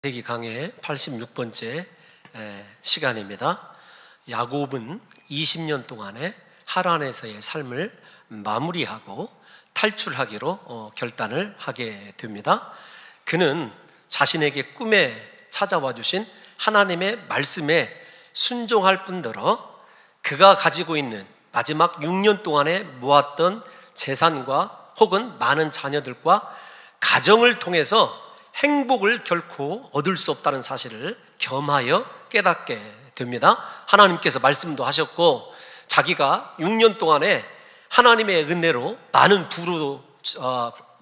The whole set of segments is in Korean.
세기 강의 86번째 시간입니다. 야곱은 20년 동안의 하란에서의 삶을 마무리하고 탈출하기로 결단을 하게 됩니다. 그는 자신에게 꿈에 찾아와 주신 하나님의 말씀에 순종할 뿐더러 그가 가지고 있는 마지막 6년 동안에 모았던 재산과 혹은 많은 자녀들과 가정을 통해서 행복을 결코 얻을 수 없다는 사실을 겸하여 깨닫게 됩니다. 하나님께서 말씀도 하셨고 자기가 6년 동안에 하나님의 은혜로 많은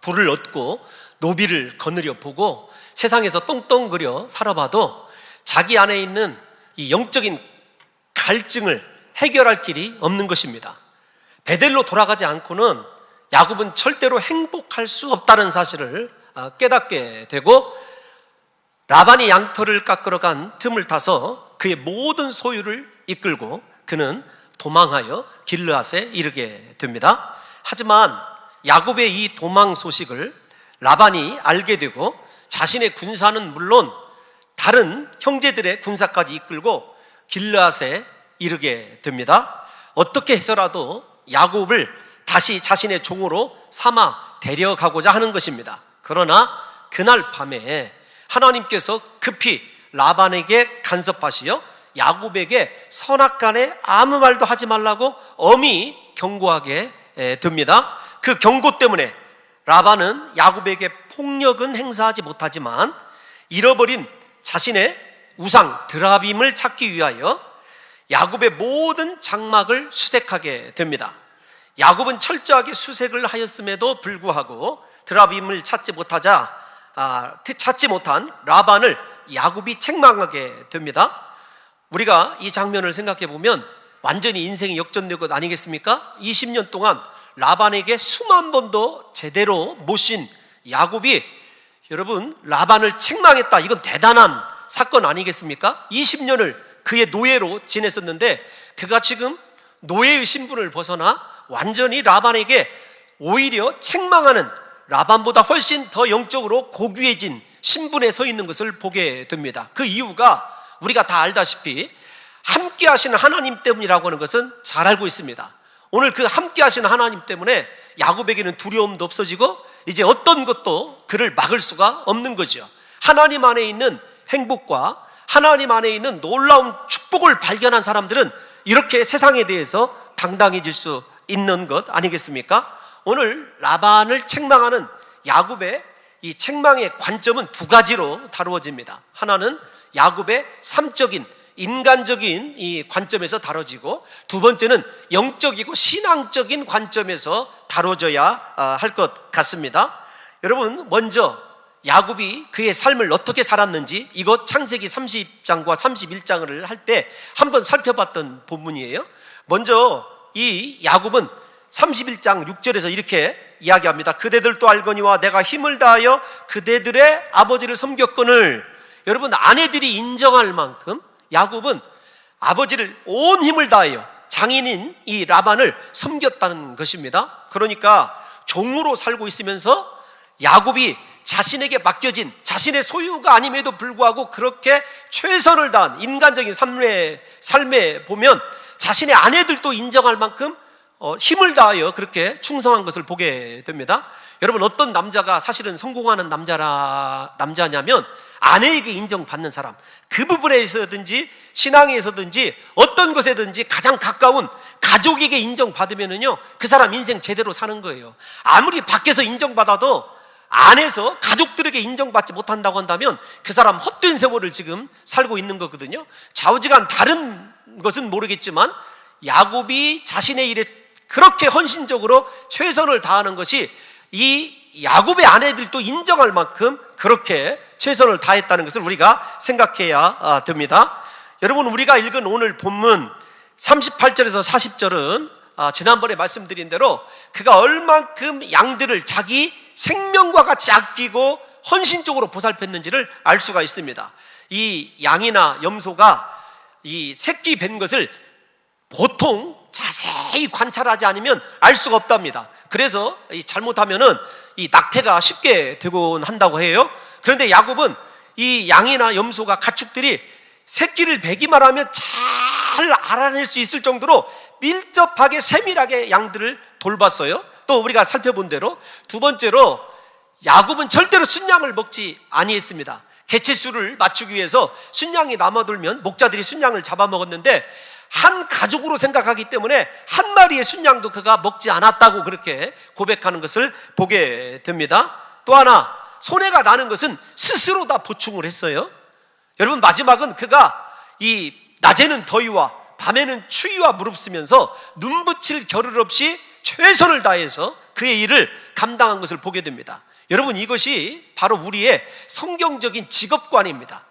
부를 얻고 노비를 거느려 보고 세상에서 똥똥거려 살아봐도 자기 안에 있는 이 영적인 갈증을 해결할 길이 없는 것입니다. 베델로 돌아가지 않고는 야곱은 절대로 행복할 수 없다는 사실을 깨닫게 되고, 라반이 양털을 깎으러 간 틈을 타서 그의 모든 소유를 이끌고 그는 도망하여 길르앗에 이르게 됩니다. 하지만 야곱의 이 도망 소식을 라반이 알게 되고 자신의 군사는 물론 다른 형제들의 군사까지 이끌고 길르앗에 이르게 됩니다. 어떻게 해서라도 야곱을 다시 자신의 종으로 삼아 데려가고자 하는 것입니다. 그러나 그날 밤에 하나님께서 급히 라반에게 간섭하시어 야곱에게 선악간에 아무 말도 하지 말라고 엄히 경고하게 됩니다. 그 경고 때문에 라반은 야곱에게 폭력은 행사하지 못하지만 잃어버린 자신의 우상 드라빔을 찾기 위하여 야곱의 모든 장막을 수색하게 됩니다. 야곱은 철저하게 수색을 하였음에도 불구하고 드라빔을 찾지 못한 라반을 야곱이 책망하게 됩니다. 우리가 이 장면을 생각해 보면 완전히 인생이 역전된 것 아니겠습니까? 20년 동안 라반에게 수만 번도 제대로 못 쉰 야곱이, 여러분, 라반을 책망했다. 이건 대단한 사건 아니겠습니까? 20년을 그의 노예로 지냈었는데 그가 지금 노예의 신분을 벗어나 완전히 라반에게 오히려 책망하는, 라반보다 훨씬 더 영적으로 고귀해진 신분에 서 있는 것을 보게 됩니다. 그 이유가 우리가 다 알다시피 함께 하시는 하나님 때문이라고 하는 것은 잘 알고 있습니다. 오늘 그 함께 하시는 하나님 때문에 야곱에게는 두려움도 없어지고 이제 어떤 것도 그를 막을 수가 없는 거죠. 하나님 안에 있는 행복과 하나님 안에 있는 놀라운 축복을 발견한 사람들은 이렇게 세상에 대해서 당당해질 수 있는 것 아니겠습니까? 오늘 라반을 책망하는 야곱의 이 책망의 관점은 두 가지로 다루어집니다. 하나는 야곱의 삶적인 인간적인 이 관점에서 다뤄지고, 두 번째는 영적이고 신앙적인 관점에서 다뤄져야 할 것 같습니다. 여러분, 먼저 야곱이 그의 삶을 어떻게 살았는지 이것 창세기 30장과 31장을 할 때 한번 살펴봤던 본문이에요. 먼저 이 야곱은 31장 6절에서 이렇게 이야기합니다. 그대들도 알거니와 내가 힘을 다하여 그대들의 아버지를 섬겼거늘. 여러분, 아내들이 인정할 만큼 야곱은 아버지를 온 힘을 다하여 장인인 이 라반을 섬겼다는 것입니다. 그러니까 종으로 살고 있으면서 야곱이 자신에게 맡겨진 자신의 소유가 아님에도 불구하고 그렇게 최선을 다한 인간적인 삶에 보면 자신의 아내들도 인정할 만큼 힘을 다하여 그렇게 충성한 것을 보게 됩니다. 여러분, 어떤 남자가 사실은 성공하는 남자냐면 아내에게 인정받는 사람, 그 부분에서든지 신앙에서든지 어떤 것에든지 가장 가까운 가족에게 인정받으면은요, 그 사람 인생 제대로 사는 거예요. 아무리 밖에서 인정받아도 안에서 가족들에게 인정받지 못한다고 한다면 그 사람 헛된 세월을 지금 살고 있는 거거든요. 좌우지간 다른 것은 모르겠지만 야곱이 자신의 일에 그렇게 헌신적으로 최선을 다하는 것이 이 야곱의 아내들도 인정할 만큼 그렇게 최선을 다했다는 것을 우리가 생각해야 됩니다. 여러분, 우리가 읽은 오늘 본문 38절에서 40절은 지난번에 말씀드린 대로 그가 얼만큼 양들을 자기 생명과 같이 아끼고 헌신적으로 보살폈는지를 알 수가 있습니다. 이 양이나 염소가 이 새끼 뵌 것을 보통 자세히 관찰하지 않으면 알 수가 없답니다. 그래서 잘못하면은 이 낙태가 쉽게 되곤 한다고 해요. 그런데 야곱은 이 양이나 염소가 가축들이 새끼를 베기만 하면 잘 알아낼 수 있을 정도로 밀접하게 세밀하게 양들을 돌봤어요. 또 우리가 살펴본 대로 두 번째로 야곱은 절대로 순양을 먹지 아니했습니다. 개체수를 맞추기 위해서 순양이 남아돌면 목자들이 순양을 잡아먹었는데 한 가족으로 생각하기 때문에 한 마리의 순양도 그가 먹지 않았다고 그렇게 고백하는 것을 보게 됩니다. 또 하나 손해가 나는 것은 스스로 다 보충을 했어요. 여러분, 마지막은 그가 이 낮에는 더위와 밤에는 추위와 무릅쓰면서 눈붙일 겨를 없이 최선을 다해서 그의 일을 감당한 것을 보게 됩니다. 여러분, 이것이 바로 우리의 성경적인 직업관입니다.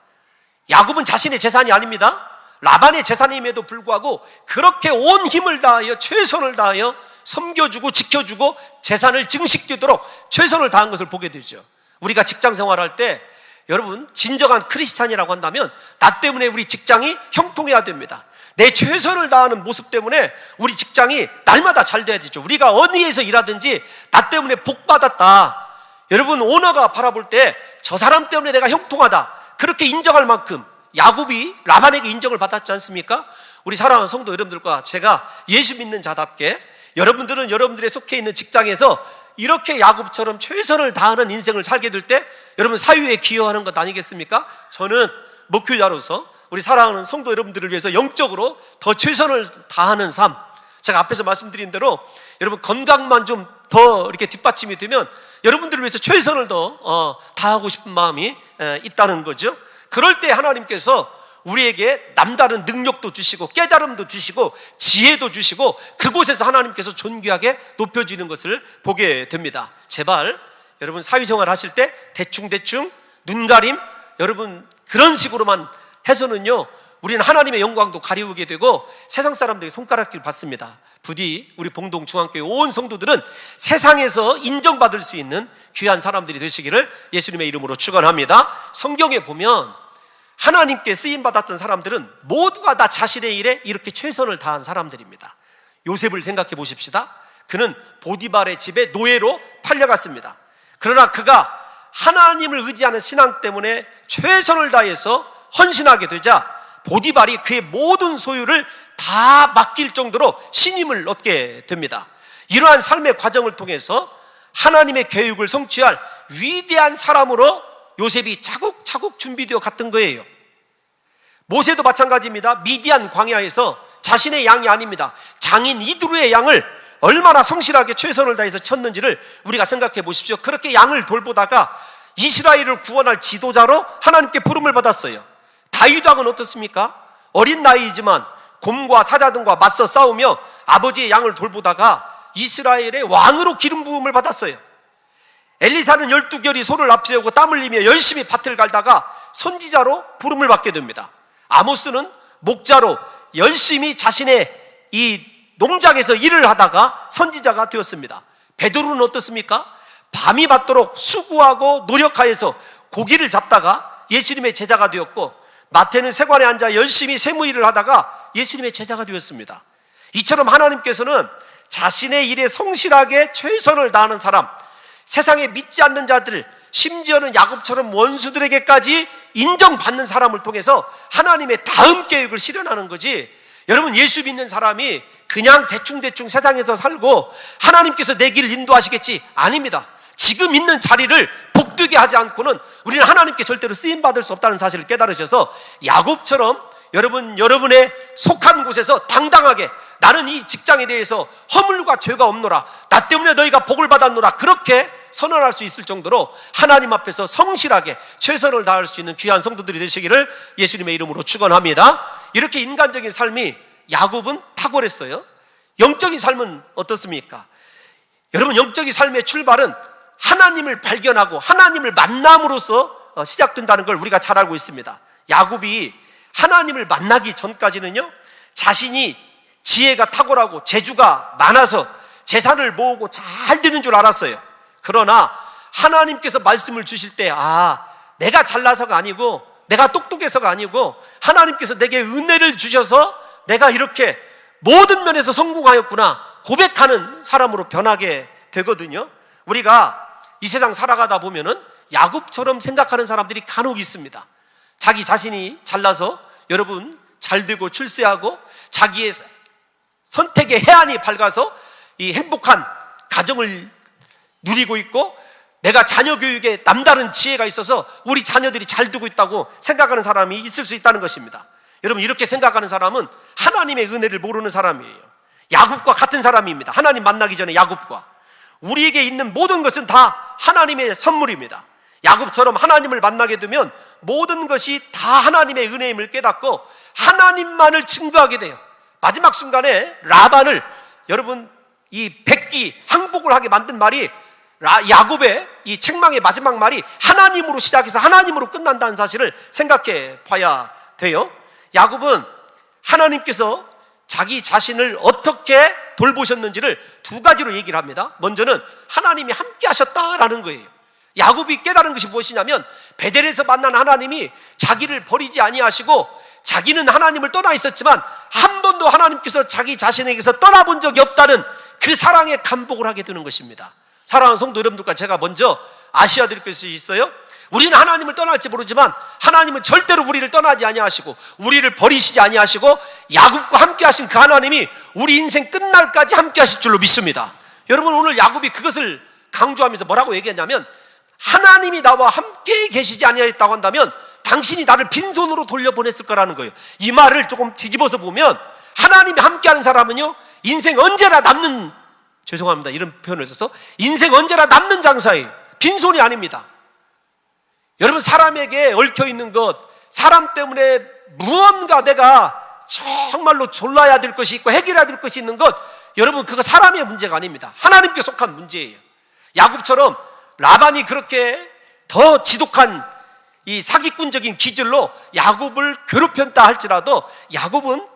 야곱은 자신의 재산이 아닙니다. 라반의 재산임에도 불구하고 그렇게 온 힘을 다하여 최선을 다하여 섬겨주고 지켜주고 재산을 증식되도록 최선을 다한 것을 보게 되죠. 우리가 직장 생활할 때 여러분, 진정한 크리스찬이라고 한다면 나 때문에 우리 직장이 형통해야 됩니다. 내 최선을 다하는 모습 때문에 우리 직장이 날마다 잘 돼야 되죠. 우리가 어디에서 일하든지 나 때문에 복 받았다, 여러분, 오너가 바라볼 때 저 사람 때문에 내가 형통하다, 그렇게 인정할 만큼 야곱이 라반에게 인정을 받았지 않습니까? 우리 사랑하는 성도 여러분들과 제가 예수 믿는 자답게 여러분들은 여러분들의 속해 있는 직장에서 이렇게 야곱처럼 최선을 다하는 인생을 살게 될 때 여러분 사유에 기여하는 것 아니겠습니까? 저는 목회자로서 우리 사랑하는 성도 여러분들을 위해서 영적으로 더 최선을 다하는 삶, 제가 앞에서 말씀드린 대로 여러분 건강만 좀 더 이렇게 뒷받침이 되면 여러분들을 위해서 최선을 더 다하고 싶은 마음이 있다는 거죠. 그럴 때 하나님께서 우리에게 남다른 능력도 주시고 깨달음도 주시고 지혜도 주시고 그곳에서 하나님께서 존귀하게 높여지는 것을 보게 됩니다. 제발 여러분 사회생활 하실 때 대충 눈가림 여러분 그런 식으로만 해서는요 우리는 하나님의 영광도 가리우게 되고 세상 사람들에게 손가락질 받습니다. 부디 우리 봉동중앙교회 온 성도들은 세상에서 인정받을 수 있는 귀한 사람들이 되시기를 예수님의 이름으로 축원합니다. 성경에 보면 하나님께 쓰임받았던 사람들은 모두가 다 자신의 일에 이렇게 최선을 다한 사람들입니다. 요셉을 생각해 보십시다. 그는 보디발의 집에 노예로 팔려갔습니다. 그러나 그가 하나님을 의지하는 신앙 때문에 최선을 다해서 헌신하게 되자 보디발이 그의 모든 소유를 다 맡길 정도로 신임을 얻게 됩니다. 이러한 삶의 과정을 통해서 하나님의 계획을 성취할 위대한 사람으로 요셉이 차곡차곡 준비되어 갔던 거예요. 모세도 마찬가지입니다. 미디안 광야에서 자신의 양이 아닙니다. 장인 이드루의 양을 얼마나 성실하게 최선을 다해서 쳤는지를 우리가 생각해 보십시오. 그렇게 양을 돌보다가 이스라엘을 구원할 지도자로 하나님께 부름을 받았어요. 다윗 왕은 어떻습니까? 어린 나이이지만 곰과 사자등과 맞서 싸우며 아버지의 양을 돌보다가 이스라엘의 왕으로 기름 부음을 받았어요. 엘리사는 12결이 소를 앞세우고 땀 흘리며 열심히 밭을 갈다가 선지자로 부름을 받게 됩니다. 아모스는 목자로 열심히 자신의 이 농장에서 일을 하다가 선지자가 되었습니다. 베드로는 어떻습니까? 밤이 맞도록 수고하고 노력하여서 고기를 잡다가 예수님의 제자가 되었고, 마태는 세관에 앉아 열심히 세무일을 하다가 예수님의 제자가 되었습니다. 이처럼 하나님께서는 자신의 일에 성실하게 최선을 다하는 사람, 세상에 믿지 않는 자들, 심지어는 야곱처럼 원수들에게까지 인정받는 사람을 통해서 하나님의 다음 계획을 실현하는 거지, 여러분 예수 믿는 사람이 그냥 대충 세상에서 살고 하나님께서 내 길을 인도하시겠지, 아닙니다. 지금 있는 자리를 복되게 하지 않고는 우리는 하나님께 절대로 쓰임받을 수 없다는 사실을 깨달으셔서 야곱처럼 여러분의 속한 곳에서 당당하게 나는 이 직장에 대해서 허물과 죄가 없노라, 나 때문에 너희가 복을 받았노라, 그렇게 선언할 수 있을 정도로 하나님 앞에서 성실하게 최선을 다할 수 있는 귀한 성도들이 되시기를 예수님의 이름으로 축원합니다. 이렇게 인간적인 삶이 야곱은 탁월했어요. 영적인 삶은 어떻습니까? 여러분 영적인 삶의 출발은 하나님을 발견하고 하나님을 만남으로써 시작된다는 걸 우리가 잘 알고 있습니다. 야곱이 하나님을 만나기 전까지는요 자신이 지혜가 탁월하고 재주가 많아서 재산을 모으고 잘 되는 줄 알았어요. 그러나 하나님께서 말씀을 주실 때 내가 잘나서가 아니고 내가 똑똑해서가 아니고 하나님께서 내게 은혜를 주셔서 내가 이렇게 모든 면에서 성공하였구나 고백하는 사람으로 변하게 되거든요. 우리가 이 세상 살아가다 보면은 야곱처럼 생각하는 사람들이 간혹 있습니다. 자기 자신이 잘나서 여러분 잘되고 출세하고 자기의 선택의 해안이 밝아서 이 행복한 가정을 누리고 있고 내가 자녀 교육에 남다른 지혜가 있어서 우리 자녀들이 잘 두고 있다고 생각하는 사람이 있을 수 있다는 것입니다. 여러분, 이렇게 생각하는 사람은 하나님의 은혜를 모르는 사람이에요. 야곱과 같은 사람입니다. 하나님 만나기 전에 야곱과. 우리에게 있는 모든 것은 다 하나님의 선물입니다. 야곱처럼 하나님을 만나게 되면 모든 것이 다 하나님의 은혜임을 깨닫고 하나님만을 증거하게 돼요. 마지막 순간에 라반을, 여러분, 이 백기 항복을 하게 만든 말이, 야곱의 이 책망의 마지막 말이 하나님으로 시작해서 하나님으로 끝난다는 사실을 생각해 봐야 돼요. 야곱은 하나님께서 자기 자신을 어떻게 돌보셨는지를 두 가지로 얘기를 합니다. 먼저는 하나님이 함께 하셨다라는 거예요. 야곱이 깨달은 것이 무엇이냐면 베델에서 만난 하나님이 자기를 버리지 아니하시고 자기는 하나님을 떠나 있었지만 한 번도 하나님께서 자기 자신에게서 떠나본 적이 없다는 그 사랑에 감복을 하게 되는 것입니다. 사랑하는 성도 여러분들과 제가 먼저 아셔야 될 것이 있어요. 우리는 하나님을 떠날지 모르지만 하나님은 절대로 우리를 떠나지 아니하시고 우리를 버리시지 아니하시고 야곱과 함께 하신 그 하나님이 우리 인생 끝날까지 함께 하실 줄로 믿습니다. 여러분, 오늘 야곱이 그것을 강조하면서 뭐라고 얘기했냐면 하나님이 나와 함께 계시지 아니하였다고 한다면 당신이 나를 빈손으로 돌려보냈을 거라는 거예요. 이 말을 조금 뒤집어서 보면 하나님이 함께하는 사람은요 인생 언제나 남는, 죄송합니다 이런 표현을 써서, 인생 언제나 남는 장사예요. 빈손이 아닙니다. 여러분, 사람에게 얽혀있는 것, 사람 때문에 무언가 내가 정말로 졸라야 될 것이 있고 해결해야 될 것이 있는 것, 여러분 그거 사람의 문제가 아닙니다. 하나님께 속한 문제예요. 야곱처럼 라반이 그렇게 더 지독한 이 사기꾼적인 기질로 야곱을 괴롭혔다 할지라도 야곱은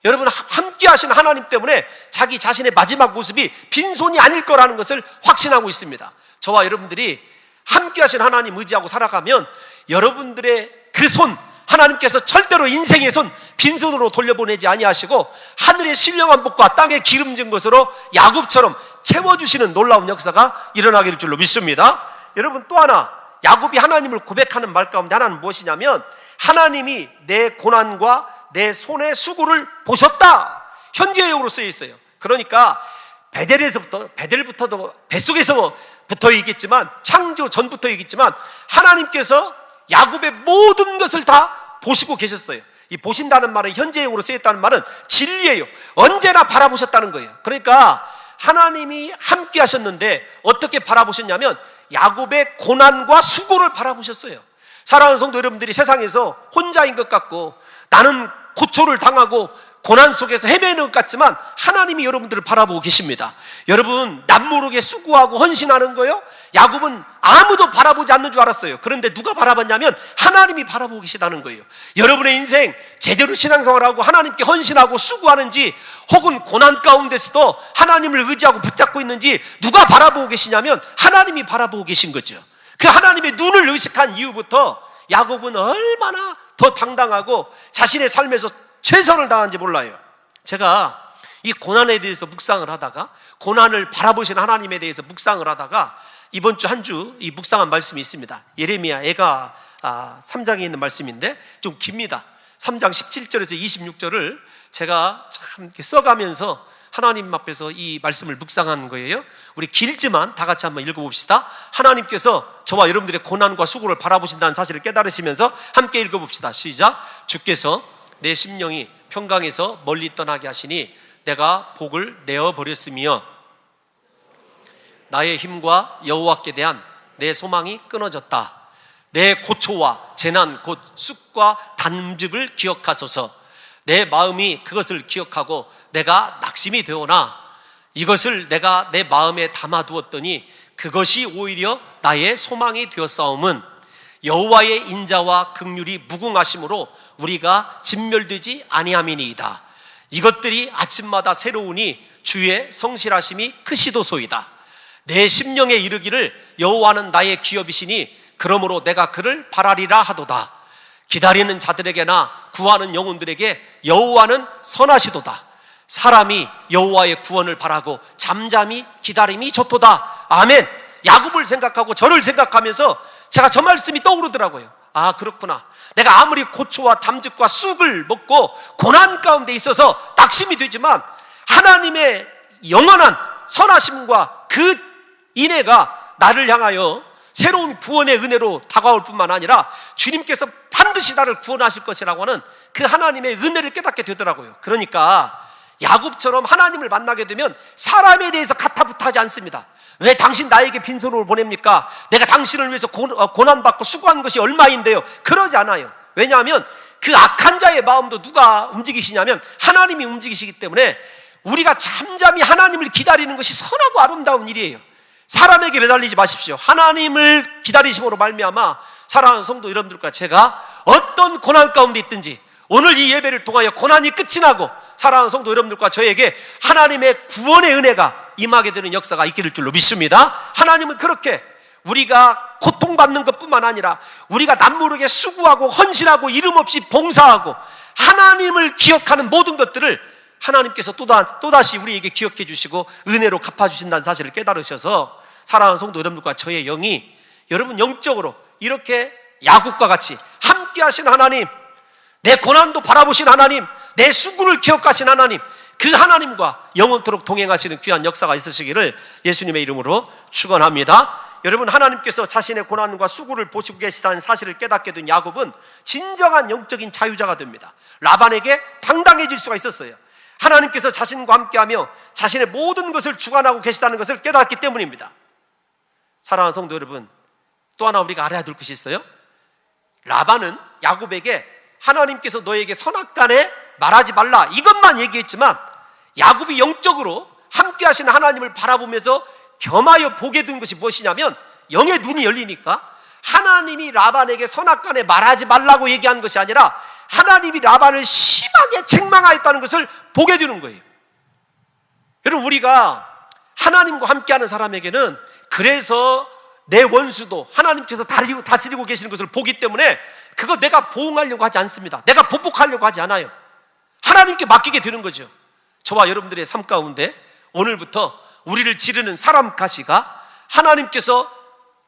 여러분 함께 하신 하나님 때문에 자기 자신의 마지막 모습이 빈손이 아닐 거라는 것을 확신하고 있습니다. 저와 여러분들이 함께 하신 하나님 의지하고 살아가면 여러분들의 그 손, 하나님께서 절대로 인생의 손 빈손으로 돌려보내지 아니하시고 하늘의 신령한 복과 땅의 기름진 것으로 야곱처럼 채워주시는 놀라운 역사가 일어나게 될 줄로 믿습니다. 여러분, 또 하나 야곱이 하나님을 고백하는 말 가운데 하나는 무엇이냐면 하나님이 내 고난과 내 손의 수고를 보셨다, 현재형으로 쓰여 있어요. 그러니까 베델부터도 뱃속에서부터 있겠지만 창조 전부터 있겠지만 하나님께서 야곱의 모든 것을 다 보시고 계셨어요. 이 보신다는 말은 현재형으로 쓰였다는 말은 진리예요. 언제나 바라보셨다는 거예요. 그러니까 하나님이 함께 하셨는데 어떻게 바라보셨냐면 야곱의 고난과 수고를 바라보셨어요. 사랑하는 성도 여러분들이 세상에서 혼자인 것 같고 나는 고초를 당하고 고난 속에서 헤매는 것 같지만 하나님이 여러분들을 바라보고 계십니다. 여러분, 남모르게 수고하고 헌신하는 거요, 야곱은 아무도 바라보지 않는 줄 알았어요. 그런데 누가 바라봤냐면 하나님이 바라보고 계시다는 거예요. 여러분의 인생 제대로 신앙생활하고 하나님께 헌신하고 수고하는지, 혹은 고난 가운데서도 하나님을 의지하고 붙잡고 있는지 누가 바라보고 계시냐면 하나님이 바라보고 계신 거죠. 그 하나님의 눈을 의식한 이후부터 야곱은 얼마나 더 당당하고 자신의 삶에서 최선을 다한지 몰라요. 제가 이 고난에 대해서 묵상을 하다가, 고난을 바라보신 하나님에 대해서 묵상을 하다가 이번 주 한 주 이 묵상한 말씀이 있습니다. 예레미야 애가 3장에 있는 말씀인데 좀 깁니다. 3장 17절에서 26절을 제가 참 이렇게 써가면서 하나님 앞에서 이 말씀을 묵상한 거예요. 우리 길지만 다 같이 한번 읽어봅시다. 하나님께서 저와 여러분들의 고난과 수고를 바라보신다는 사실을 깨달으시면서 함께 읽어봅시다. 시작. 주께서 내 심령이 평강에서 멀리 떠나게 하시니 내가 복을 내어버렸으며 나의 힘과 여호와께 대한 내 소망이 끊어졌다. 내 고초와 재난 곧 쑥과 단음직을 기억하소서. 내 마음이 그것을 기억하고 내가 낙심이 되오나 이것을 내가 내 마음에 담아두었더니 그것이 오히려 나의 소망이 되었사옴은 여호와의 인자와 긍휼이 무궁하심으로 우리가 진멸되지 아니함이니이다. 이것들이 아침마다 새로우니 주의 성실하심이 크시도소이다. 내 심령에 이르기를 여호와는 나의 기업이시니 그러므로 내가 그를 바라리라 하도다. 기다리는 자들에게나 구하는 영혼들에게 여호와는 선하시도다. 사람이 여호와의 구원을 바라고 잠잠히 기다림이 좋도다. 아멘. 야곱을 생각하고 저를 생각하면서 제가 저 말씀이 떠오르더라고요. 아, 그렇구나. 내가 아무리 고초와 담즙과 쑥을 먹고 고난 가운데 있어서 낙심이 되지만 하나님의 영원한 선하심과 그 인애가 나를 향하여 새로운 구원의 은혜로 다가올 뿐만 아니라 주님께서 반드시 나를 구원하실 것이라고 하는 그 하나님의 은혜를 깨닫게 되더라고요. 그러니까 야곱처럼 하나님을 만나게 되면 사람에 대해서 가타부타하지 않습니다. 왜 당신 나에게 빈손으로 보냅니까? 내가 당신을 위해서 고난받고 수고한 것이 얼마인데요? 그러지 않아요. 왜냐하면 그 악한 자의 마음도 누가 움직이시냐면 하나님이 움직이시기 때문에 우리가 잠잠히 하나님을 기다리는 것이 선하고 아름다운 일이에요. 사람에게 매달리지 마십시오. 하나님을 기다리심으로 말미암아 사랑하는 성도 여러분들과 제가 어떤 고난 가운데 있든지 오늘 이 예배를 통하여 고난이 끝이 나고 사랑하는 성도 여러분들과 저에게 하나님의 구원의 은혜가 임하게 되는 역사가 있기를 줄로 믿습니다. 하나님은 그렇게 우리가 고통받는 것뿐만 아니라 우리가 남모르게 수고하고 헌신하고 이름 없이 봉사하고 하나님을 기억하는 모든 것들을 하나님께서 또다시 우리에게 기억해 주시고 은혜로 갚아주신다는 사실을 깨달으셔서 사랑하는 성도 여러분들과 저의 영이 여러분 영적으로 이렇게 야곱과 같이 함께 하신 하나님, 내 고난도 바라보신 하나님, 내 수고를 기억하신 하나님, 그 하나님과 영원토록 동행하시는 귀한 역사가 있으시기를 예수님의 이름으로 축원합니다. 여러분, 하나님께서 자신의 고난과 수고를 보시고 계시다는 사실을 깨닫게 된 야곱은 진정한 영적인 자유자가 됩니다. 라반에게 당당해질 수가 있었어요. 하나님께서 자신과 함께하며 자신의 모든 것을 주관하고 계시다는 것을 깨닫기 때문입니다. 사랑하는 성도 여러분, 또 하나 우리가 알아야 될 것이 있어요. 라반은 야곱에게 하나님께서 너에게 선악간에 말하지 말라 이것만 얘기했지만 야곱이 영적으로 함께 하시는 하나님을 바라보면서 겸하여 보게 된 것이 무엇이냐면 영의 눈이 열리니까 하나님이 라반에게 선악간에 말하지 말라고 얘기한 것이 아니라 하나님이 라반을 심하게 책망하였다는 것을 보게 되는 거예요. 여러분, 우리가 하나님과 함께하는 사람에게는 그래서 내 원수도 하나님께서 다스리고 계시는 것을 보기 때문에 그거 내가 보응하려고 하지 않습니다. 내가 보복하려고 하지 않아요. 하나님께 맡기게 되는 거죠. 저와 여러분들의 삶 가운데 오늘부터 우리를 지르는 사람 가시가 하나님께서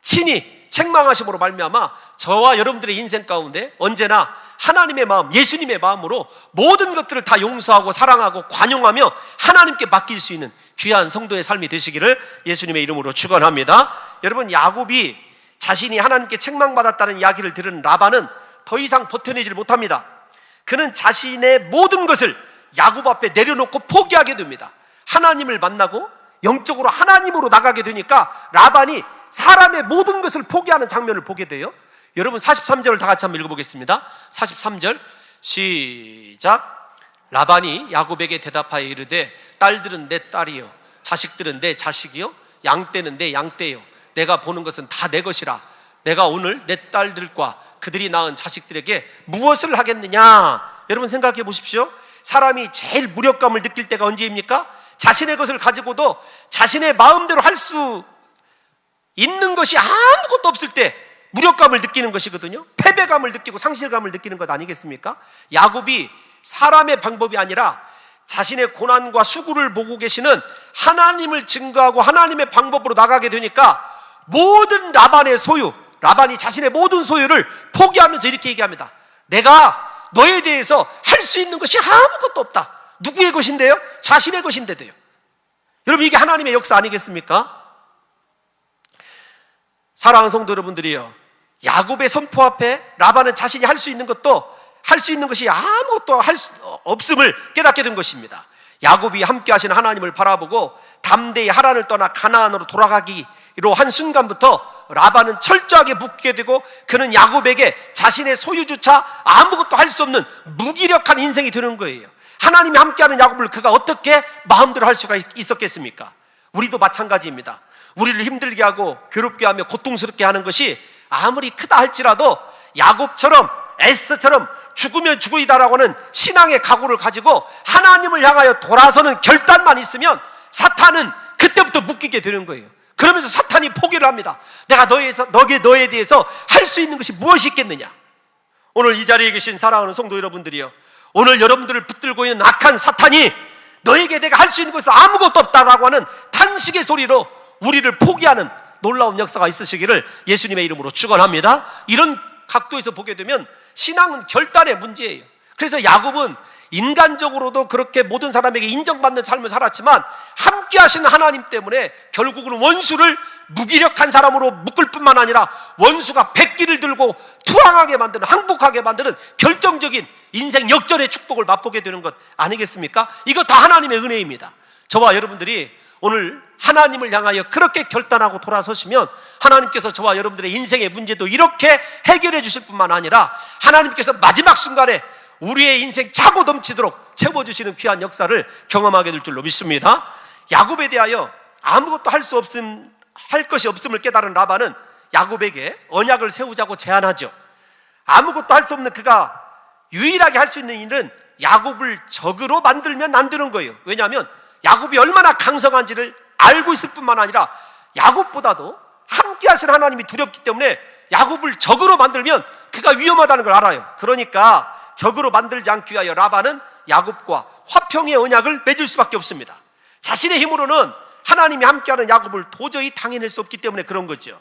친히 책망하심으로 말미암아 저와 여러분들의 인생 가운데 언제나 하나님의 마음, 예수님의 마음으로 모든 것들을 다 용서하고 사랑하고 관용하며 하나님께 맡길 수 있는 귀한 성도의 삶이 되시기를 예수님의 이름으로 축원합니다. 여러분, 야곱이 자신이 하나님께 책망받았다는 이야기를 들은 라반은 더 이상 버텨내질 못합니다. 그는 자신의 모든 것을 야곱 앞에 내려놓고 포기하게 됩니다. 하나님을 만나고 영적으로 하나님으로 나가게 되니까 라반이 사람의 모든 것을 포기하는 장면을 보게 돼요. 여러분, 43절을 다 같이 한번 읽어보겠습니다. 43절 시작. 라반이 야곱에게 대답하여 이르되 딸들은 내 딸이요 자식들은 내 자식이요 양떼는 내 양떼요 내가 보는 것은 다 내 것이라 내가 오늘 내 딸들과 그들이 낳은 자식들에게 무엇을 하겠느냐. 여러분, 생각해 보십시오. 사람이 제일 무력감을 느낄 때가 언제입니까? 자신의 것을 가지고도 자신의 마음대로 할 수 있는 것이 아무것도 없을 때 무력감을 느끼는 것이거든요. 패배감을 느끼고 상실감을 느끼는 것 아니겠습니까? 야곱이 사람의 방법이 아니라 자신의 고난과 수고를 보고 계시는 하나님을 증거하고 하나님의 방법으로 나가게 되니까 모든 라반의 소유, 라반이 자신의 모든 소유를 포기하면서 이렇게 얘기합니다. 내가 너에 대해서 할 수 있는 것이 아무것도 없다. 누구의 것인데요? 자신의 것인데도요. 여러분, 이게 하나님의 역사 아니겠습니까? 사랑하는 성도 여러분들이요, 야곱의 선포 앞에 라반은 자신이 할 수 있는 것도 할 수 있는 것이 아무것도 할 수 없음을 깨닫게 된 것입니다. 야곱이 함께 하신 하나님을 바라보고 담대히 하란을 떠나 가나안으로 돌아가기로 한 순간부터 라반은 철저하게 묶게 되고 그는 야곱에게 자신의 소유조차 아무것도 할 수 없는 무기력한 인생이 되는 거예요. 하나님이 함께하는 야곱을 그가 어떻게 마음대로 할 수가 있었겠습니까? 우리도 마찬가지입니다. 우리를 힘들게 하고 괴롭게 하며 고통스럽게 하는 것이 아무리 크다 할지라도 야곱처럼 에스더처럼 죽으면 죽으리다라고 하는 신앙의 각오를 가지고 하나님을 향하여 돌아서는 결단만 있으면 사탄은 그때부터 묶이게 되는 거예요. 그러면서 사탄이 포기를 합니다. 내가 너에 대해서 할 수 있는 것이 무엇이 있겠느냐. 오늘 이 자리에 계신 사랑하는 성도 여러분들이요, 오늘 여러분들을 붙들고 있는 악한 사탄이 너에게 내가 할 수 있는 것은 아무것도 없다라고 하는 탄식의 소리로 우리를 포기하는 놀라운 역사가 있으시기를 예수님의 이름으로 축원합니다. 이런 각도에서 보게 되면 신앙은 결단의 문제예요. 그래서 야곱은 인간적으로도 그렇게 모든 사람에게 인정받는 삶을 살았지만 함께 하시는 하나님 때문에 결국은 원수를 무기력한 사람으로 묶을 뿐만 아니라 원수가 백기를 들고 투항하게 만드는, 항복하게 만드는 결정적인 인생 역전의 축복을 맛보게 되는 것 아니겠습니까? 이거 다 하나님의 은혜입니다. 저와 여러분들이 오늘 하나님을 향하여 그렇게 결단하고 돌아서시면 하나님께서 저와 여러분들의 인생의 문제도 이렇게 해결해 주실 뿐만 아니라 하나님께서 마지막 순간에 우리의 인생 차고 넘치도록 채워주시는 귀한 역사를 경험하게 될 줄로 믿습니다. 야곱에 대하여 아무것도 할 것이 없음을 깨달은 라반은 야곱에게 언약을 세우자고 제안하죠. 아무것도 할 수 없는 그가 유일하게 할 수 있는 일은 야곱을 적으로 만들면 안 되는 거예요. 왜냐하면 야곱이 얼마나 강성한지를 알고 있을 뿐만 아니라 야곱보다도 함께 하신 하나님이 두렵기 때문에 야곱을 적으로 만들면 그가 위험하다는 걸 알아요. 그러니까 적으로 만들지 않기 위하여 라반은 야곱과 화평의 언약을 맺을 수밖에 없습니다. 자신의 힘으로는 하나님이 함께하는 야곱을 도저히 당해낼 수 없기 때문에 그런 거죠.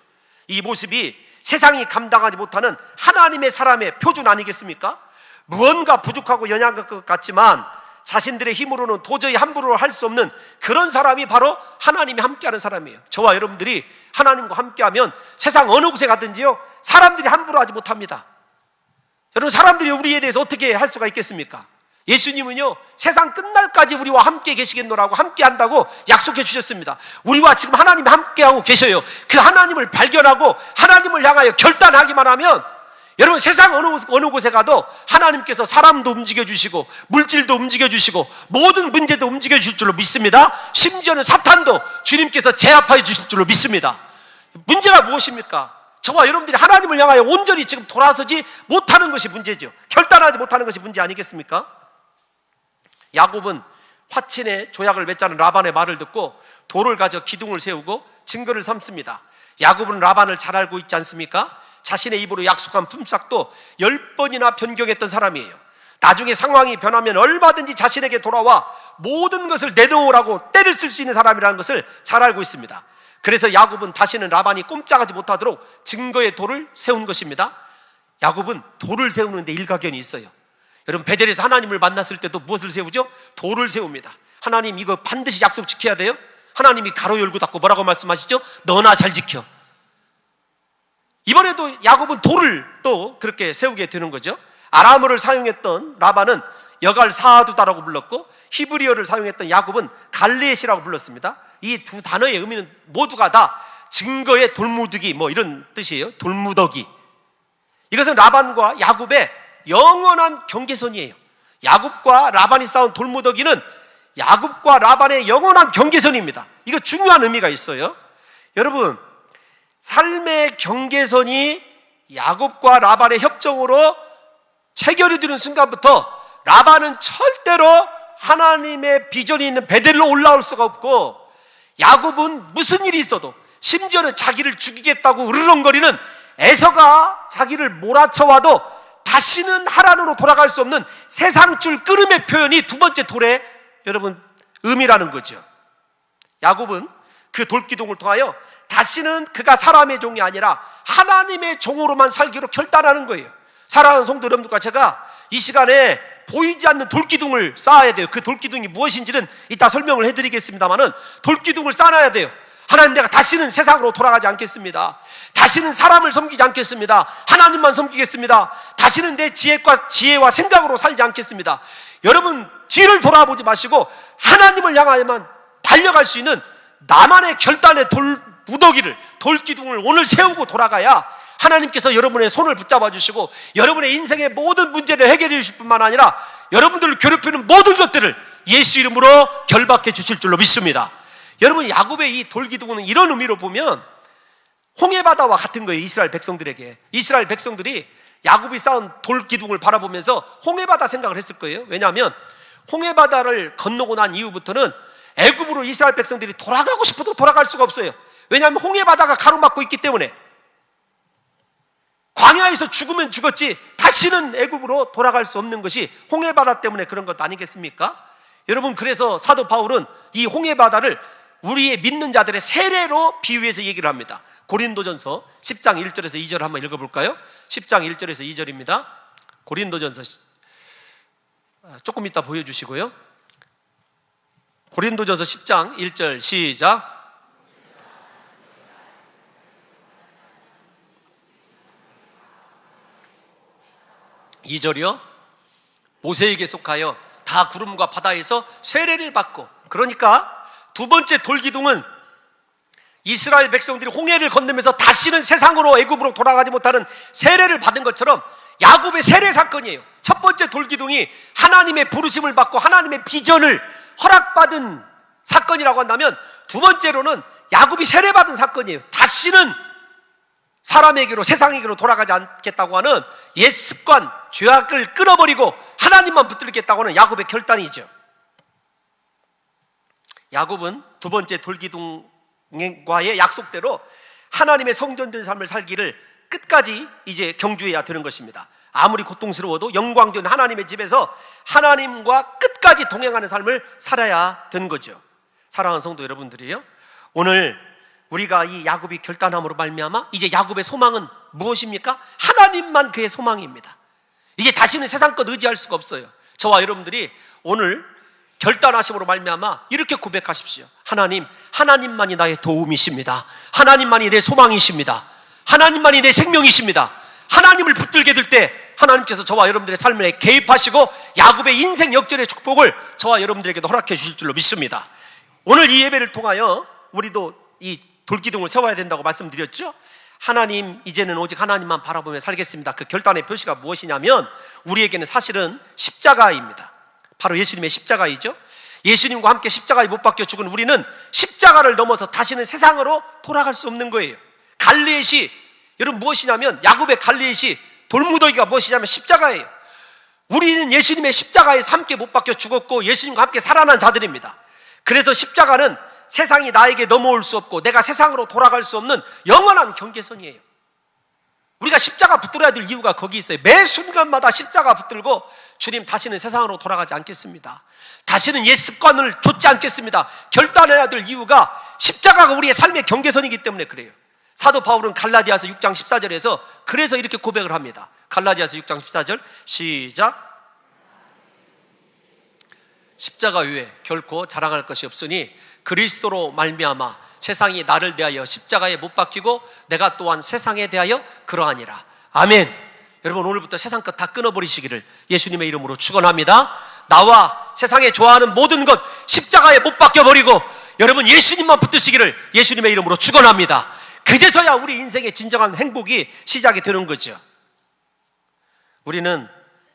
이 모습이 세상이 감당하지 못하는 하나님의 사람의 표준 아니겠습니까? 무언가 부족하고 연약한 것 같지만 자신들의 힘으로는 도저히 함부로 할 수 없는 그런 사람이 바로 하나님이 함께하는 사람이에요. 저와 여러분들이 하나님과 함께하면 세상 어느 곳에 가든지요 사람들이 함부로 하지 못합니다. 여러분, 사람들이 우리에 대해서 어떻게 할 수가 있겠습니까? 예수님은요 세상 끝날까지 우리와 함께 계시겠노라고, 함께 한다고 약속해 주셨습니다. 우리와 지금 하나님이 함께하고 계셔요. 그 하나님을 발견하고 하나님을 향하여 결단하기만 하면 여러분, 세상 어느 곳에 가도 하나님께서 사람도 움직여 주시고 물질도 움직여 주시고 모든 문제도 움직여 주실 줄로 믿습니다. 심지어는 사탄도 주님께서 제압하여 주실 줄로 믿습니다. 문제가 무엇입니까? 저와 여러분들이 하나님을 향하여 온전히 지금 돌아서지 못하는 것이 문제죠. 결단하지 못하는 것이 문제 아니겠습니까? 야곱은 화친의 조약을 맺자는 라반의 말을 듣고 돌을 가져 기둥을 세우고 증거를 삼습니다. 야곱은 라반을 잘 알고 있지 않습니까? 자신의 입으로 약속한 품삯도 10번이나 변경했던 사람이에요. 나중에 상황이 변하면 얼마든지 자신에게 돌아와 모든 것을 내놓으라고 때를 쓸 수 있는 사람이라는 것을 잘 알고 있습니다. 그래서 야곱은 다시는 라반이 꼼짝하지 못하도록 증거의 돌을 세운 것입니다. 야곱은 돌을 세우는데 일가견이 있어요. 여러분, 베델에서 하나님을 만났을 때도 무엇을 세우죠? 돌을 세웁니다. 하나님, 이거 반드시 약속 지켜야 돼요. 하나님이 가로 열고 닫고 뭐라고 말씀하시죠? 너나 잘 지켜. 이번에도 야곱은 돌을 또 그렇게 세우게 되는 거죠. 아람어를 사용했던 라반은 여갈 사두다라고 불렀고 히브리어를 사용했던 야곱은 갈레시라고 불렀습니다. 이 두 단어의 의미는 모두가 다 증거의 돌무더기 뭐 이런 뜻이에요. 돌무더기. 이것은 라반과 야곱의 영원한 경계선이에요. 야곱과 라반이 쌓은 돌무더기는 야곱과 라반의 영원한 경계선입니다. 이거 중요한 의미가 있어요. 여러분, 삶의 경계선이 야곱과 라반의 협정으로 체결이 되는 순간부터 라반은 절대로 하나님의 비전이 있는 베델로 올라올 수가 없고, 야곱은 무슨 일이 있어도, 심지어는 자기를 죽이겠다고 으르렁거리는 에서가 자기를 몰아쳐와도 다시는 하란으로 돌아갈 수 없는 세상줄 끄름의 표현이 두 번째 돌의 여러분 의미라는 거죠. 야곱은 그 돌기둥을 통하여 다시는 그가 사람의 종이 아니라 하나님의 종으로만 살기로 결단하는 거예요. 사랑하는 성도 여러분들과 제가 이 시간에 보이지 않는 돌기둥을 쌓아야 돼요. 그 돌기둥이 무엇인지는 이따 설명을 해드리겠습니다만은 돌기둥을 쌓아야 돼요. 하나님, 내가 다시는 세상으로 돌아가지 않겠습니다. 다시는 사람을 섬기지 않겠습니다. 하나님만 섬기겠습니다. 다시는 내 지혜와 생각으로 살지 않겠습니다. 여러분, 뒤를 돌아보지 마시고 하나님을 향하여만 달려갈 수 있는 나만의 결단의 돌무더기를, 돌기둥을 오늘 세우고 돌아가야 하나님께서 여러분의 손을 붙잡아 주시고 여러분의 인생의 모든 문제를 해결해 주실 뿐만 아니라 여러분들을 괴롭히는 모든 것들을 예수 이름으로 결박해 주실 줄로 믿습니다. 여러분, 야곱의 이 돌기둥은 이런 의미로 보면 홍해바다와 같은 거예요. 이스라엘 백성들에게. 이스라엘 백성들이 야곱이 쌓은 돌기둥을 바라보면서 홍해바다 생각을 했을 거예요. 왜냐하면 홍해바다를 건너고 난 이후부터는 애굽으로 이스라엘 백성들이 돌아가고 싶어도 돌아갈 수가 없어요. 왜냐하면 홍해바다가 가로막고 있기 때문에. 광야에서 죽으면 죽었지 다시는 애굽으로 돌아갈 수 없는 것이 홍해바다 때문에 그런 것 아니겠습니까? 여러분, 그래서 사도 바울은 이 홍해바다를 우리의 믿는 자들의 세례로 비유해서 얘기를 합니다. 고린도전서 10장 1절에서 2절 한번 읽어볼까요? 10장 1절에서 2절입니다. 고린도전서 조금 이따 보여주시고요. 고린도전서 10장 1절 시작. 이 절이요. 모세에게 속하여 다 구름과 바다에서 세례를 받고, 그러니까 두 번째 돌기둥은 이스라엘 백성들이 홍해를 건너면서 다시는 세상으로 애굽으로 돌아가지 못하는 세례를 받은 것처럼 야곱의 세례 사건이에요. 첫 번째 돌기둥이 하나님의 부르심을 받고 하나님의 비전을 허락받은 사건이라고 한다면, 두 번째로는 야곱이 세례받은 사건이에요. 다시는 사람에게로, 세상에게로 돌아가지 않겠다고 하는 옛 습관, 죄악을 끊어버리고 하나님만 붙들겠다고 하는 야곱의 결단이죠. 야곱은 두 번째 돌기둥과의 약속대로 하나님의 성전된 삶을 살기를 끝까지 이제 경주해야 되는 것입니다. 아무리 고통스러워도 영광된 하나님의 집에서 하나님과 끝까지 동행하는 삶을 살아야 되는 거죠. 사랑하는 성도 여러분들이요, 오늘 우리가 이 야곱이 결단함으로 말미암아 이제 야곱의 소망은 무엇입니까? 하나님만 그의 소망입니다. 이제 다시는 세상 것 의지할 수가 없어요. 저와 여러분들이 오늘 결단하심으로 말미암아 이렇게 고백하십시오. 하나님, 하나님만이 나의 도움이십니다. 하나님만이 내 소망이십니다. 하나님만이 내 생명이십니다. 하나님을 붙들게 될 때 하나님께서 저와 여러분들의 삶에 개입하시고 야곱의 인생 역전의 축복을 저와 여러분들에게도 허락해 주실 줄로 믿습니다. 오늘 이 예배를 통하여 우리도 이 돌기둥을 세워야 된다고 말씀드렸죠. 하나님, 이제는 오직 하나님만 바라보며 살겠습니다. 그 결단의 표시가 무엇이냐면 우리에게는 사실은 십자가입니다. 바로 예수님의 십자가이죠. 예수님과 함께 십자가에 못 박혀 죽은 우리는 십자가를 넘어서 다시는 세상으로 돌아갈 수 없는 거예요. 갈르엣이, 여러분 무엇이냐면, 야곱의 갈르엣이, 돌무더기가 무엇이냐면 십자가예요. 우리는 예수님의 십자가에서 함께 못 박혀 죽었고 예수님과 함께 살아난 자들입니다. 그래서 십자가는 세상이 나에게 넘어올 수 없고 내가 세상으로 돌아갈 수 없는 영원한 경계선이에요. 우리가 십자가 붙들어야 될 이유가 거기 있어요. 매 순간마다 십자가 붙들고, 주님, 다시는 세상으로 돌아가지 않겠습니다. 다시는 옛 습관을 좇지 않겠습니다. 결단해야 될 이유가 십자가가 우리의 삶의 경계선이기 때문에 그래요. 사도 바울은 갈라디아서 6장 14절에서 그래서 이렇게 고백을 합니다. 갈라디아서 6장 14절 시작. 십자가 위에 결코 자랑할 것이 없으니 그리스도로 말미암아 세상이 나를 대하여 십자가에 못 박히고 내가 또한 세상에 대하여 그러하니라. 아멘. 여러분, 오늘부터 세상 것 다 끊어버리시기를 예수님의 이름으로 축원합니다. 나와 세상에 좋아하는 모든 것 십자가에 못 박혀버리고 여러분 예수님만 붙드시기를 예수님의 이름으로 축원합니다. 그제서야 우리 인생의 진정한 행복이 시작이 되는 거죠. 우리는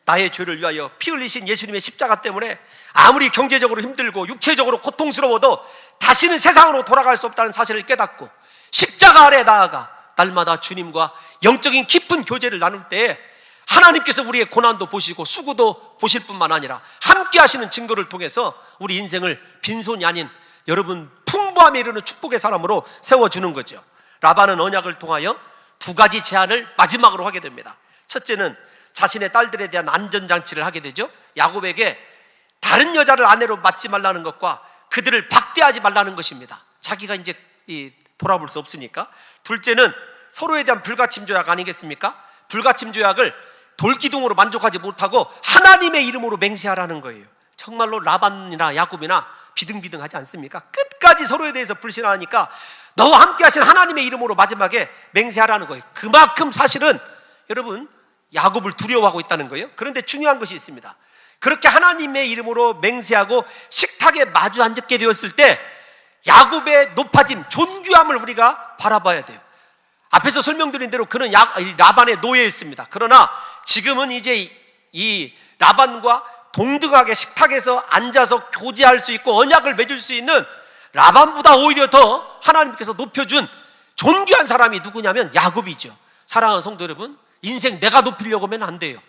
나의 죄를 위하여 피 흘리신 예수님의 십자가 때문에 아무리 경제적으로 힘들고 육체적으로 고통스러워도 다시는 세상으로 돌아갈 수 없다는 사실을 깨닫고 십자가 아래 나아가 날마다 주님과 영적인 깊은 교제를 나눌 때에 하나님께서 우리의 고난도 보시고 수고도 보실 뿐만 아니라 함께 하시는 증거를 통해서 우리 인생을 빈손이 아닌 여러분 풍부함에 이르는 축복의 사람으로 세워주는 거죠. 라반은 언약을 통하여 두 가지 제안을 마지막으로 하게 됩니다. 첫째는 자신의 딸들에 대한 안전장치를 하게 되죠. 야곱에게 다른 여자를 아내로 맞지 말라는 것과 그들을 박대하지 말라는 것입니다. 자기가 이제 돌아볼 수 없으니까. 둘째는 서로에 대한 불가침 조약 아니겠습니까? 불가침 조약을 돌기둥으로 만족하지 못하고 하나님의 이름으로 맹세하라는 거예요. 정말로 라반이나 야곱이나 비등비등하지 않습니까? 끝까지 서로에 대해서 불신하니까 너와 함께 하신 하나님의 이름으로 마지막에 맹세하라는 거예요. 그만큼 사실은 여러분 야곱을 두려워하고 있다는 거예요. 그런데 중요한 것이 있습니다. 그렇게 하나님의 이름으로 맹세하고 식탁에 마주 앉게 되었을 때 야곱의 높아짐, 존귀함을 우리가 바라봐야 돼요. 앞에서 설명드린 대로 그는 라반의 노예였습니다. 그러나 지금은 이제 이 라반과 동등하게 식탁에서 앉아서 교제할 수 있고 언약을 맺을 수 있는 라반보다 오히려 더 하나님께서 높여준 존귀한 사람이 누구냐면 야곱이죠. 사랑하는 성도 여러분, 인생 내가 높이려고 하면 안 돼요.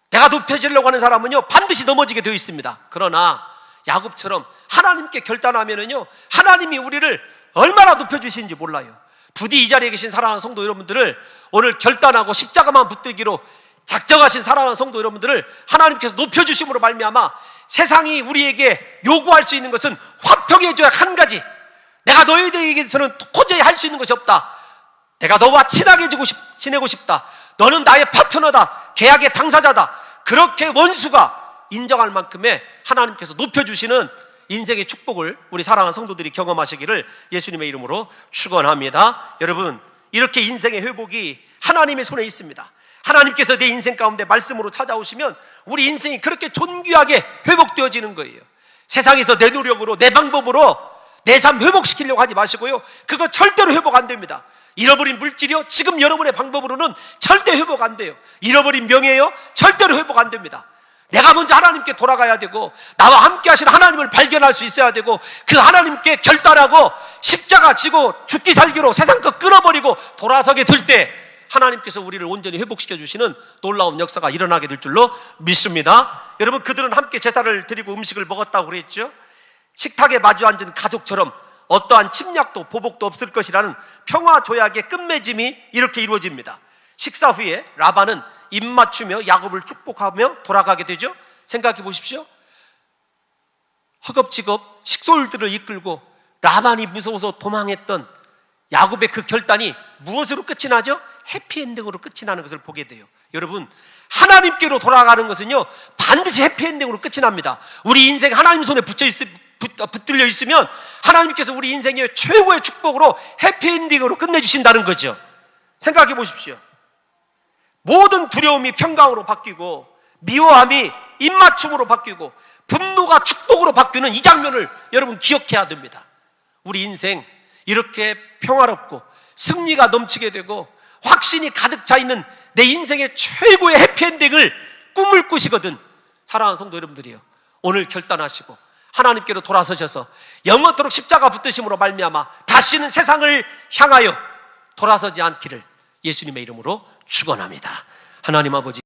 내가 높여지려고 하는 사람은요 반드시 넘어지게 되어 있습니다. 그러나 야곱처럼 하나님께 결단하면은요 하나님이 우리를 얼마나 높여주시는지 몰라요. 부디 이 자리에 계신 사랑하는 성도 여러분들을 오늘 결단하고 십자가만 붙들기로 작정하신 사랑하는 성도 여러분들을 하나님께서 높여주심으로 말미암아 세상이 우리에게 요구할 수 있는 것은 화평해줘야 한 가지. 내가 너희에 대해서는 도저히 할 수 있는 것이 없다. 내가 너와 친하게 지내고 싶다. 너는 나의 파트너다. 계약의 당사자다. 그렇게 원수가 인정할 만큼의 하나님께서 높여주시는 인생의 축복을 우리 사랑하는 성도들이 경험하시기를 예수님의 이름으로 축원합니다. 여러분, 이렇게 인생의 회복이 하나님의 손에 있습니다. 하나님께서 내 인생 가운데 말씀으로 찾아오시면 우리 인생이 그렇게 존귀하게 회복되어지는 거예요. 세상에서 내 노력으로, 내 방법으로 내 삶 회복시키려고 하지 마시고요. 그거 절대로 회복 안 됩니다. 잃어버린 물질이요, 지금 여러분의 방법으로는 절대 회복 안 돼요. 잃어버린 명예요, 절대로 회복 안 됩니다. 내가 먼저 하나님께 돌아가야 되고, 나와 함께 하시는 하나님을 발견할 수 있어야 되고, 그 하나님께 결단하고 십자가 지고 죽기 살기로 세상 것 끊어버리고 돌아서게 될 때 하나님께서 우리를 온전히 회복시켜 주시는 놀라운 역사가 일어나게 될 줄로 믿습니다. 여러분, 그들은 함께 제사를 드리고 음식을 먹었다고 그랬죠. 식탁에 마주 앉은 가족처럼 어떠한 침략도 보복도 없을 것이라는 평화 조약의 끝맺음이 이렇게 이루어집니다. 식사 후에 라반은 입 맞추며 야곱을 축복하며 돌아가게 되죠. 생각해 보십시오. 허겁지겁 식솔들을 이끌고 라반이 무서워서 도망했던 야곱의 그 결단이 무엇으로 끝이 나죠? 해피엔딩으로 끝이 나는 것을 보게 돼요. 여러분, 하나님께로 돌아가는 것은요, 반드시 해피엔딩으로 끝이 납니다. 우리 인생 하나님 손에 붙들려 있으면 하나님께서 우리 인생의 최고의 축복으로 해피엔딩으로 끝내주신다는 거죠. 생각해 보십시오. 모든 두려움이 평강으로 바뀌고, 미워함이 입맞춤으로 바뀌고, 분노가 축복으로 바뀌는 이 장면을 여러분 기억해야 됩니다. 우리 인생 이렇게 평화롭고 승리가 넘치게 되고 확신이 가득 차 있는 내 인생의 최고의 해피엔딩을 꿈을 꾸시거든. 사랑하는 성도 여러분들이요, 오늘 결단하시고 하나님께로 돌아서셔서 영원토록 십자가 붙드심으로 말미암아 다시는 세상을 향하여 돌아서지 않기를 예수님의 이름으로 축원합니다. 하나님 아버지,